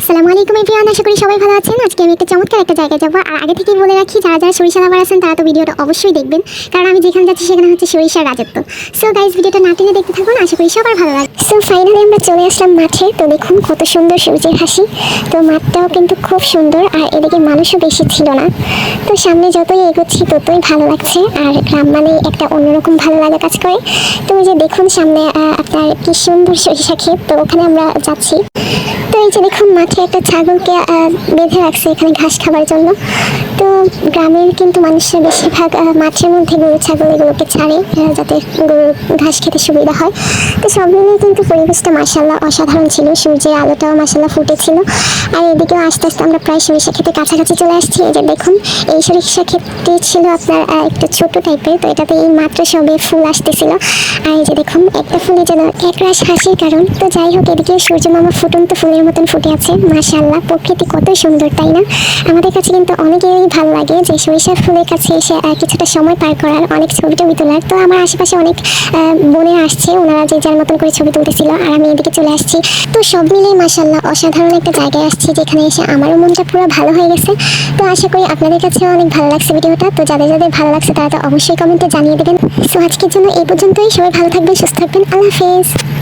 আসসালামু আলাইকুম এভরিওয়ান, আশা করি সবাই ভালো আছেন। আজকে আমি একটা চমৎকার একটা জায়গায় যাবো। আর আগে থেকেই বলে রাখি, যারা যারা সরিষা লাভার আছেন তারা তো ভিডিওটা অবশ্যই দেখবেন, কারণ আমি যেখানে যাচ্ছি সেখানে হচ্ছে সরিষার রাজত্ব। সো গাইস, ভিডিওটা না টেনে দেখতে থাকুন, আশা করি সবার ভালো লাগবে। সো ফাইনালি আমরা চলে আসলাম মাঠে। তো দেখুন কত সুন্দর সূর্যের হাসি। তো মাঠটাও কিন্তু খুব সুন্দর, আর এদিকে মানুষও বেশি ছিল না। তো সামনে যতই এগোচ্ছি ততই ভালো লাগছে, আর গ্রাম মানে একটা অন্যরকম ভালো লাগা কাজ করে। তো এই যে দেখুন সামনে আপনার কি সুন্দর সরিষা ক্ষেত, তো ওখানে আমরা যাচ্ছি। তো এই যে দেখুন মাঠে একটা ছাগলকে বেঁধে রাখছে এখানে ঘাস খাবার জন্য। তো গ্রামের কিন্তু মানুষের বেশিরভাগ মাঠের মধ্যে গরু ছাগল এগুলোকে ছাড়ে, যাতে গরুর ঘাস খেতে সুবিধা হয়। তো সব মিলিয়ে কিন্তু পরিবেশটা মাশাআল্লাহ অসাধারণ ছিল। সূর্যের আলোটাও মাশাআল্লাহ ফুটেছিল। আর এদিকেও আস্তে আস্তে আমরা প্রায় সরিষা ক্ষেতে কাছাকাছি চলে আসছি। এই যে দেখুন, এই সরিষা ক্ষেতটি ছিল আপনার একটু ছোট টাইপের, তো এটাতে এই মাত্র সবে ফুল আসতেছিল। আর এই যে দেখুন একটা ফুলে যেন একরাশ হাসির কারণ। তো যাই হোক, এদিকে সূর্য মামা ফুটন্ত ফুলের মতন ফুটে আছে। মাশাআল্লাহ, প্রকৃতি কত সুন্দর, তাই না? আমাদের কাছে কিন্তু অনেকেরই ভালো লাগে যে সরিষা ফুলের কাছে এসে কিছুটা সময় পার করার, অনেক ছবি টবি তোলার। তো আমার আশেপাশে অনেক বোনেরা আসছে, ওনারা যে যার মতন করে ছবি তুলতেছিল, আর আমি এদিকে চলে আসছি। তো সব মিলিয়ে মাশাআল্লাহ অসাধারণ একটা জায়গায় আসছি, যেখানে এসে আমারও মনটা পুরো ভালো হয়ে গেছে। তো আশা করি আপনাদের কাছেও অনেক ভালো লাগছে ভিডিওটা। তো যাদের যাদের ভালো লাগছে তারা তো অবশ্যই কমেন্টে জানিয়ে দেবেন। সো আজকের জন্য এই পর্যন্তই। সবাই ভালো থাকবেন, সুস্থ থাকবেন। আল্লাহ হাফেজ।